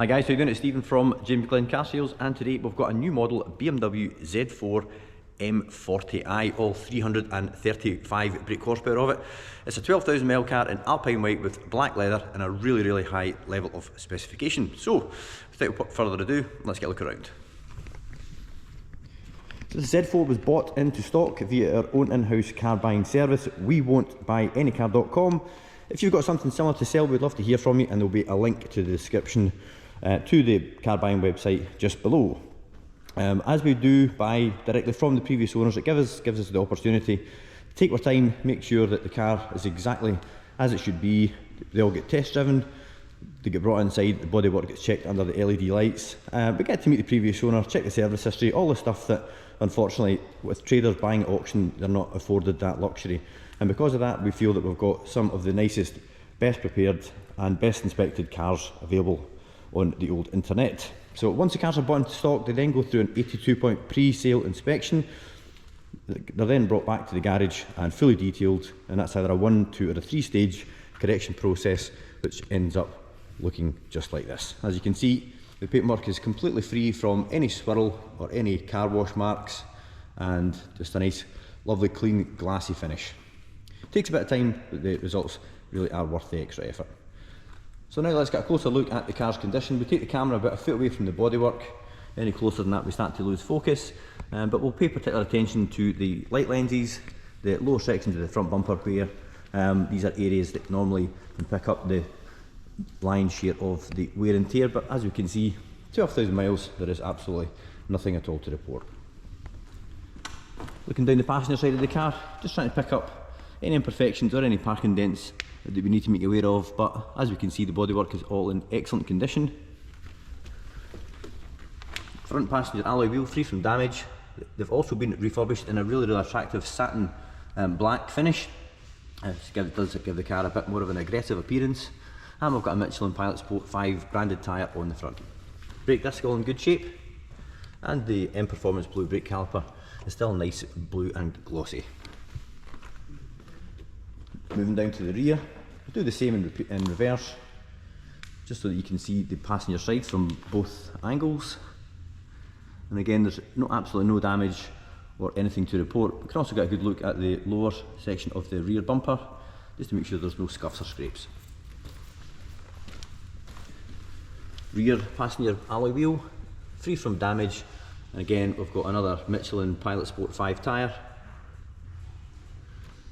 Hi guys, how you doing? It's Stephen from Glen Car Sales, and today we've got a new model BMW Z4 M40i, all 335 brake horsepower of it. It's a 12,000 mile car in alpine white with black leather and a really high level of specification. So, without further ado, let's get a look around. So the Z4 was bought into stock via our own in-house car buying service, wewon'tbuyanycar.com. If you've got something similar to sell, we'd love to hear from you, and there'll be a link to the description to the car buying website just below. As we do buy directly from the previous owners, it gives us the opportunity to take our time, make sure that the car is exactly as it should be. They all get test driven, they get brought inside, the bodywork gets checked under the LED lights. We get to meet the previous owner, check the service history, all the stuff that unfortunately with traders buying at auction, they're not afforded that luxury. And because of that, we feel that we've got some of the nicest, best prepared and best inspected cars available on the old internet. So once the cars are bought into stock, they then go through an 82-point pre-sale inspection. They're then brought back to the garage and fully detailed, and that's either a 1, 2 or a 3-stage correction process, which ends up looking just like this. As you can see, the paintwork is completely free from any swirl or any car wash marks, and just a nice, lovely, clean, glassy finish. It takes a bit of time, but the results really are worth the extra effort. So now let's get a closer look at the car's condition. We take the camera about a foot away from the bodywork. Any closer than that we start to lose focus, but we'll pay particular attention to the light lenses, the lower sections of the front bumper where these are areas that normally can pick up the lion's share of the wear and tear, but as we can see, 12,000 miles, there is absolutely nothing at all to report. Looking down the passenger side of the car, just trying to pick up any imperfections or any parking dents that we need to make you aware of, but as we can see, the bodywork is all in excellent condition. Front passenger alloy wheel free from damage. They've also been refurbished in a really attractive satin black finish. It does give the car a bit more of an aggressive appearance, and we've got a Michelin Pilot Sport 5 branded tyre on the front. Brake disc all in good shape, and the M Performance blue brake caliper is still nice, blue and glossy. Moving down to the rear, we'll do the same in reverse, just so that you can see the passenger side from both angles. And again, there's absolutely no damage or anything to report. We can also get a good look at the lower section of the rear bumper, just to make sure there's no scuffs or scrapes. Rear passenger alloy wheel, free from damage, and again we've got another Michelin Pilot Sport 5 tyre.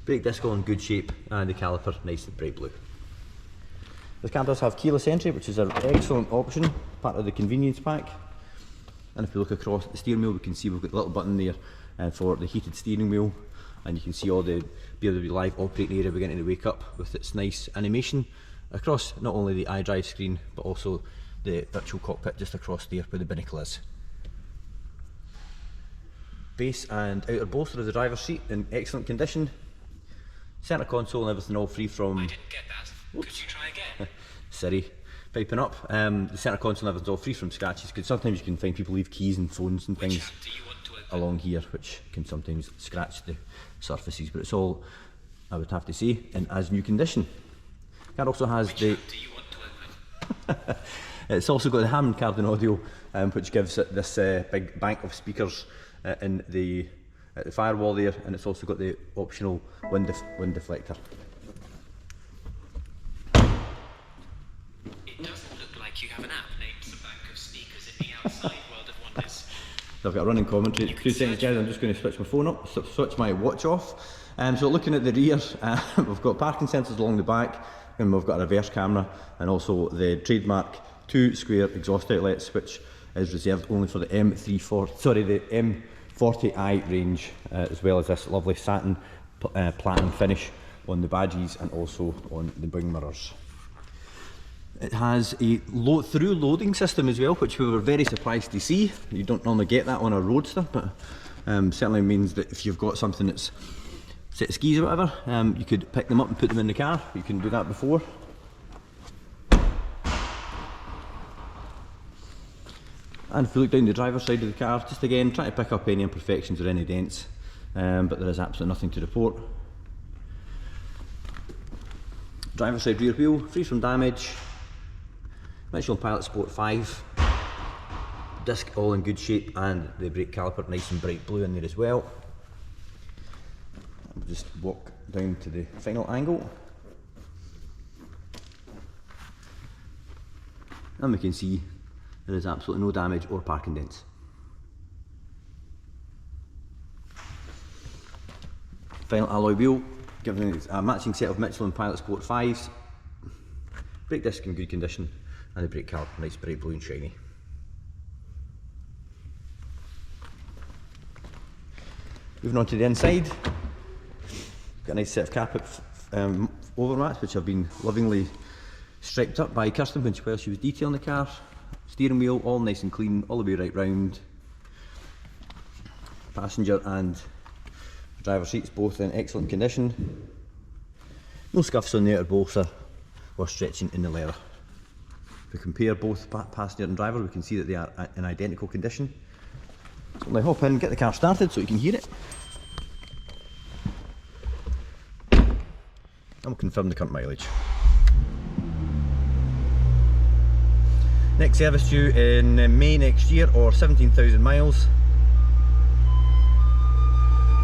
Brake disc all in good shape, and the caliper nice and bright blue. This car does have keyless entry, which is an excellent option, part of the convenience pack. And if we look across at the steering wheel, we can see we've got a little button there for the heated steering wheel, and you can see all the BMW Live operating area beginning to wake up with its nice animation across not only the iDrive screen, but also the virtual cockpit just across there where the binnacle is. Base and outer bolster of the driver's seat in excellent condition. Centre console and everything all free from... I didn't get that. Oops. Could you try again? Siri, piping up. The centre console and everything's all free from scratches, because sometimes you can find people leave keys and phones and things along here, which can sometimes scratch the surfaces, but it's all, I would have to say, in as new condition. Car also has the... do you want to open? It's also got the Hammond Cardin audio, which gives it this big bank of speakers in the firewall there, and it's also got the optional wind deflector. It doesn't look like you have an app named The Bank of Speakers in the Outside World of Wonders. So I've got a running commentary. 2 seconds guys, I'm just going to switch my phone up, switch my watch off. So looking at the rear, we've got parking sensors along the back, and we've got a reverse camera, and also the trademark 2 square exhaust outlets, which is reserved only for the the M40i range, as well as this lovely satin platinum finish on the badges and also on the wing mirrors. It has a through loading system as well, which we were very surprised to see. You don't normally get that on a roadster, but certainly means that if you've got something that's set of skis or whatever, you could pick them up and put them in the car. You can do that before. And if we look down the driver's side of the car, just again trying to pick up any imperfections or any dents, but there is absolutely nothing to report. Driver's side rear wheel, free from damage. Michelin Pilot Sport 5. Disc all in good shape, and the brake caliper nice and bright blue in there as well. I'll just walk down to the final angle. And we can see there is absolutely no damage or parking dents. Final alloy wheel, giving it a matching set of Michelin Pilot Sport 5s. Brake disc in good condition, and the brake caliper nice bright blue and shiny. Moving on to the inside, got a nice set of carpet overmats which have been lovingly striped up by Kirsten while she was detailing the car. Steering wheel all nice and clean all the way right round. Passenger and driver seats both in excellent condition. No scuffs on the outer bolster or stretching in the leather. If we compare both passenger and driver, we can see that they are in identical condition. So now hop in, get the car started so you can hear it. And we'll confirm the current mileage. Next service due in May next year, or 17,000 miles.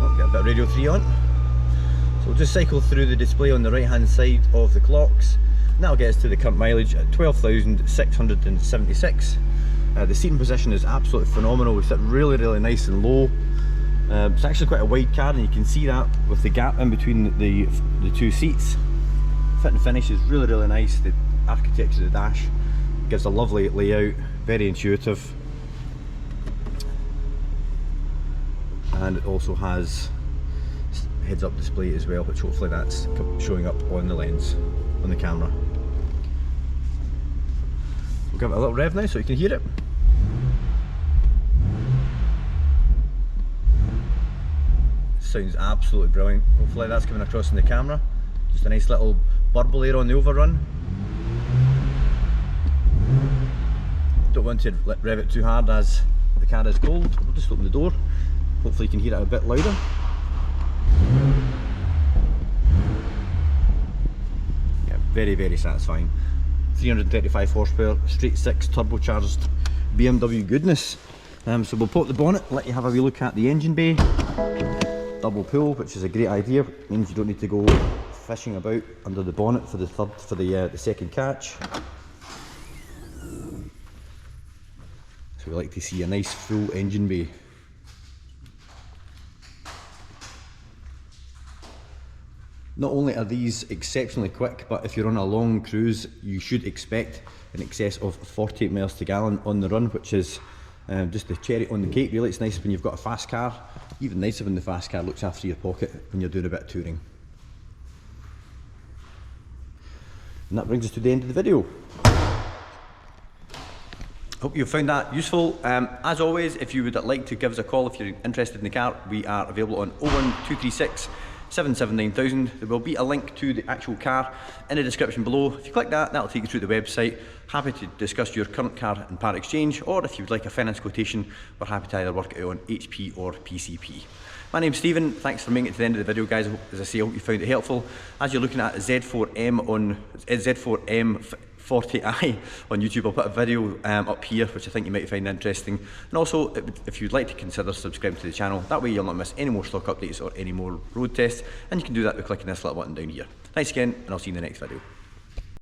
Oh, get a bit of Radio 3 on. So we'll just cycle through the display on the right hand side of the clocks. And that'll get us to the current mileage at 12,676. The seating position is absolutely phenomenal. We sit really nice and low. It's actually quite a wide car, and you can see that with the gap in between the two seats. Fit and finish is really nice. The architecture of the dash gives a lovely layout, very intuitive. And it also has heads up display as well, which hopefully that's showing up on the lens, on the camera. We'll give it a little rev now so you can hear it. Sounds absolutely brilliant. Hopefully that's coming across in the camera. Just a nice little burble there on the overrun. Don't want to rev it too hard as the car is cold. We'll just open the door. Hopefully you can hear it a bit louder. Yeah, very satisfying. 335 horsepower, straight 6 turbocharged BMW goodness. So we'll pop the bonnet, let you have a wee look at the engine bay. Double pull, which is a great idea. It means you don't need to go fishing about under the bonnet for the second catch. So we like to see a nice full engine bay. Not only are these exceptionally quick, but if you're on a long cruise, you should expect in excess of 48 miles to gallon on the run, which is just the cherry on the cake. Really, it's nice when you've got a fast car. Even nicer when the fast car looks after your pocket when you're doing a bit of touring. And that brings us to the end of the video. Hope you found that useful. As always, if you would like to give us a call if you're interested in the car, we are available on 01236 779,000. There will be a link to the actual car in the description below. If you click that, that'll take you through the website. Happy to discuss your current car and part exchange, or if you'd like a finance quotation, we're happy to either work it out on HP or PCP. My name's Stephen. Thanks for making it to the end of the video, guys. As I say, I hope you found it helpful. As you're looking at Z4M on M40I on YouTube, I'll put a video up here which I think you might find interesting. And also, if you'd like to consider subscribing to the channel, that way you'll not miss any more stock updates or any more road tests, and you can do that by clicking this little button down here. Thanks again, and I'll see you in the next video.